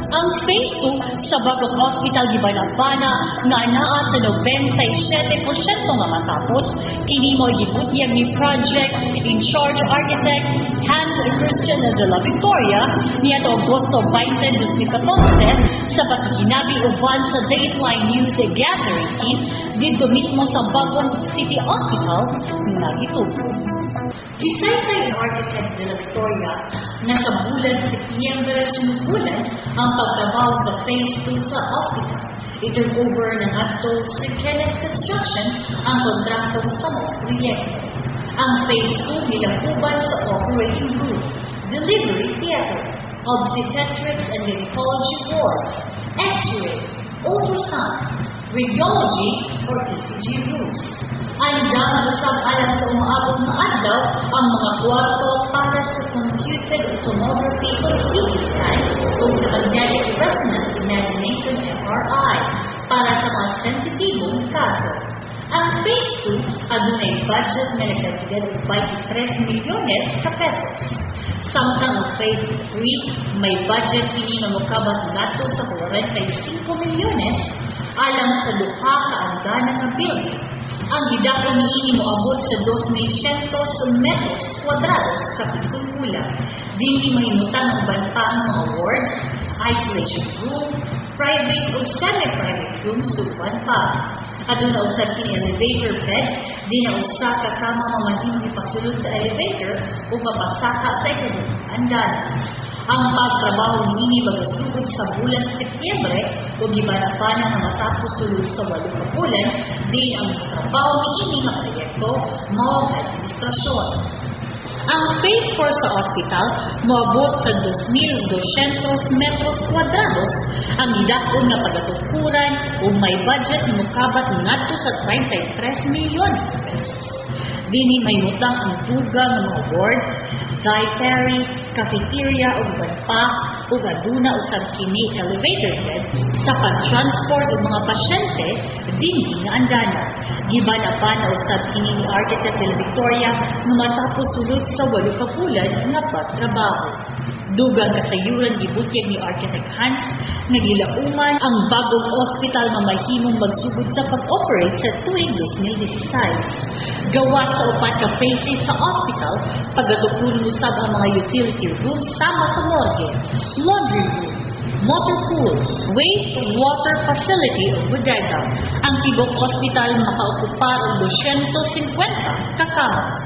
Ang Phase 2 sa bagong hospital gibanabana nga anaa sa 97% nga matapos, kini mo gibutyag ni project in charge architect Hans Christian de la Victoria niadto Agosto 20, 2014 sa pakikinabi uban sa Dateline News Gathering team dito mismo sa bagong City Hospital nga gitubo. Gisaysay ng architect de la Victoria na sa bulan Setyembre sumugulan ang pagtrabaho sa Phase 2 sa hospital. I-turnover ng adto sa Kenneth Construction ang kontrakto sa mga proyekto. Ang Phase 2 nilakuban sa operating room, delivery theater, obstetrics and gynecology ward, X-ray, ultrasound, radiology or ECG rooms. Andiyan usab alas sa umaabot na adlaw ang mga kwarto para sa computed tomography o CT scan o sa magnetic resonance imaging MRI para sa mga sensitibong kaso. Ang Phase 2 adunay budget nga nagdagdag og 23 milyones ka pesos. Samtang ang Phase 3 may budget kini nga mokabat ngadto sa 45 milyones alang sa duha ka andana nga building. Ang gidako niini moabot sa 2,600 metros kwadrados kapitong kulang. Dili mahimutan ang bantang mga wards, isolation room, private o semi-private rooms suban pa. Aduna usab kini elevator bed, di na usa ka kama mamahimong ipasulod sa elevator o mapasaka sa ikadong andana. Ang pagtrabaho niini magasugod sa bulan Setyembre o gibanabana na matapos sulod sa 8 ka bulan, di ang trabaho niini nga proyekto mao ang administrasyon. Ang Phase 4 sa hospital moabot sa 2,200 metros kwadrados ang gidakon nga pagatukuran o may budget na mukabat ngadto sa 33 milyon pesos. Dini may utang ang dugang ng mga wards, dietary, cafeteria o pa o aduna usab kini elevator bed sa pag-transport ng mga pasyente dinhi nga andana. Giban-apan na usab kini ni Architect de la Victoria nga matapos sulod sa 8 ka bulan nga pagtrabaho. Dugang kasayuran gibutyag ni Architect Hans nga gilauman ang bagong ospital mamahimong magsugod sa pag-operate sa tuig 2016. Gawas sa upat ka phases sa hospital, pagatukuron usab ang mga utility rooms sama sa morgue, laundry room, motor pool, wastewater facility o bodega. Ang tibok hospital makaokupar og 250 ka kama.